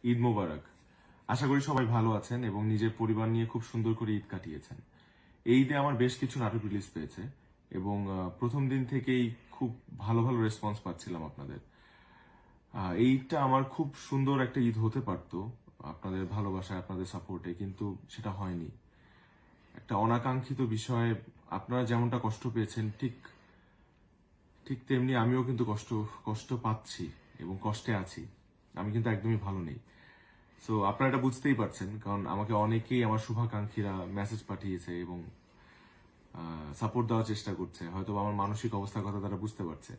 ঈদ মোবারক। আশা করি সবাই ভালো আছেন এবং নিজের পরিবার নিয়ে খুব সুন্দর করে ঈদ কাটিয়েছেন। এই ঈদে আমার বেশ কিছু নাটক রিলিজ পেয়েছে এবং প্রথম দিন থেকেই খুব ভালো ভালো রেসপন্স পাচ্ছিলাম আপনাদের। এই ঈদটা আমার খুব সুন্দর একটা ঈদ হতে পারতো আপনাদের ভালোবাসায়, আপনাদের সাপোর্টে, কিন্তু সেটা হয়নি। একটা অনাকাঙ্ক্ষিত বিষয়ে আপনারা যেমনটা কষ্ট পেয়েছেন, ঠিক ঠিক তেমনি আমিও কিন্তু কষ্ট কষ্ট পাচ্ছি এবং কষ্টে আছি। আমি কিন্তু একদমই ভালো নেই। সো আপনারা এটা বুঝতেই পারছেন, কারণ আমাকে অনেকেই আমার শুভাকাঙ্ক্ষীরা মেসেজ পাঠিয়েছে এবং সাপোর্ট দেওয়ার চেষ্টা করছে। হয়তো আমার মানসিক অবস্থার কথা তারা বুঝতে পারছে।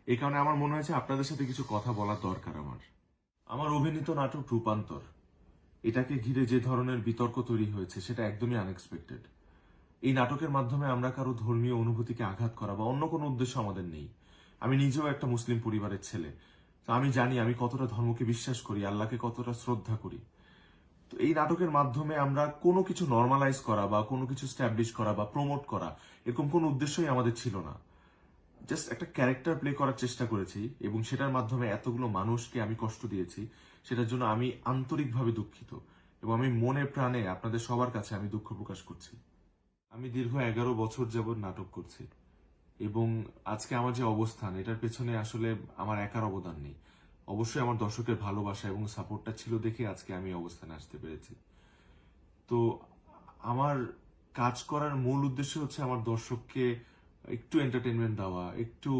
এই কারণে আমার মনে হয়েছে আপনাদের সাথে কিছু কথা বলার দরকার আমার। আমার অভিনীত নাটক রূপান্তর, এটাকে ঘিরে যে ধরনের বিতর্ক তৈরি হয়েছে সেটা একদমই আনএক্সপেক্টেড। এই নাটকের মাধ্যমে আমরা কারো ধর্মীয় অনুভূতিকে আঘাত করা বা অন্য কোনো উদ্দেশ্য আমাদের নেই। আমি নিজেও একটা মুসলিম পরিবারের ছেলে, তো আমি জানি আমি কতটা ধর্মকে বিশ্বাস করি, আল্লাহকে কতটা শ্রদ্ধা করি। তো এই নাটকের মাধ্যমে আমরা কোনো কিছু নর্মালাইজ করা বা কোনো কিছু স্ট্যাবলিশ করা বা প্রমোট করা, এরকম কোনো উদ্দেশ্যই আমাদের ছিল না। জাস্ট একটা ক্যারেক্টার প্লে করার চেষ্টা করেছি এবং সেটার মাধ্যমে এতগুলো মানুষকে আমি কষ্ট দিয়েছি, সেটার জন্য আমি আন্তরিকভাবে দুঃখিত এবং আমি মনে প্রাণে আপনাদের সবার কাছে আমি দুঃখ প্রকাশ করছি। আমি দীর্ঘ 11 বছর যাবৎ নাটক করছি এবং আজকে আমার যে অবস্থান, এটার পেছনে আসলে আমার একার অবদান নেই। অবশ্যই আমার দর্শকের ভালোবাসা এবং সাপোর্টটা ছিল দেখে আজকে আমি এই অবস্থানে আসতে পেরেছি। তো আমার কাজ করার মূল উদ্দেশ্য হচ্ছে আমার দর্শককে একটু এন্টারটেনমেন্ট দেওয়া, একটু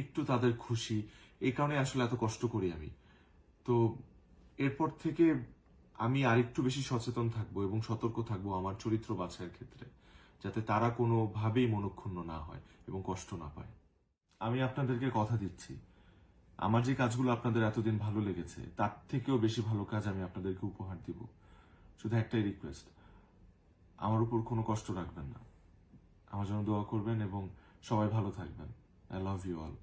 একটু তাদের খুশি। এই কারণে আসলে এত কষ্ট করি আমি। তো এরপর থেকে আমি আরেকটু বেশি সচেতন থাকবো এবং সতর্ক থাকবো আমার চরিত্র বাছাইয়ের ক্ষেত্রে, যাতে তারা কোনোভাবেই মনক্ষুণ্ণ না হয় এবং কষ্ট না পায়। আমি আপনাদেরকে কথা দিচ্ছি, আমার যে কাজগুলো আপনাদের এতদিন ভালো লেগেছে তার থেকেও বেশি ভালো কাজ আমি আপনাদেরকে উপহার দিব। শুধু একটাই রিকোয়েস্ট, আমার উপর কোনো কষ্ট রাখবেন না, আমার জন্য দোয়া করবেন এবং সবাই ভালো থাকবেন। I love you all.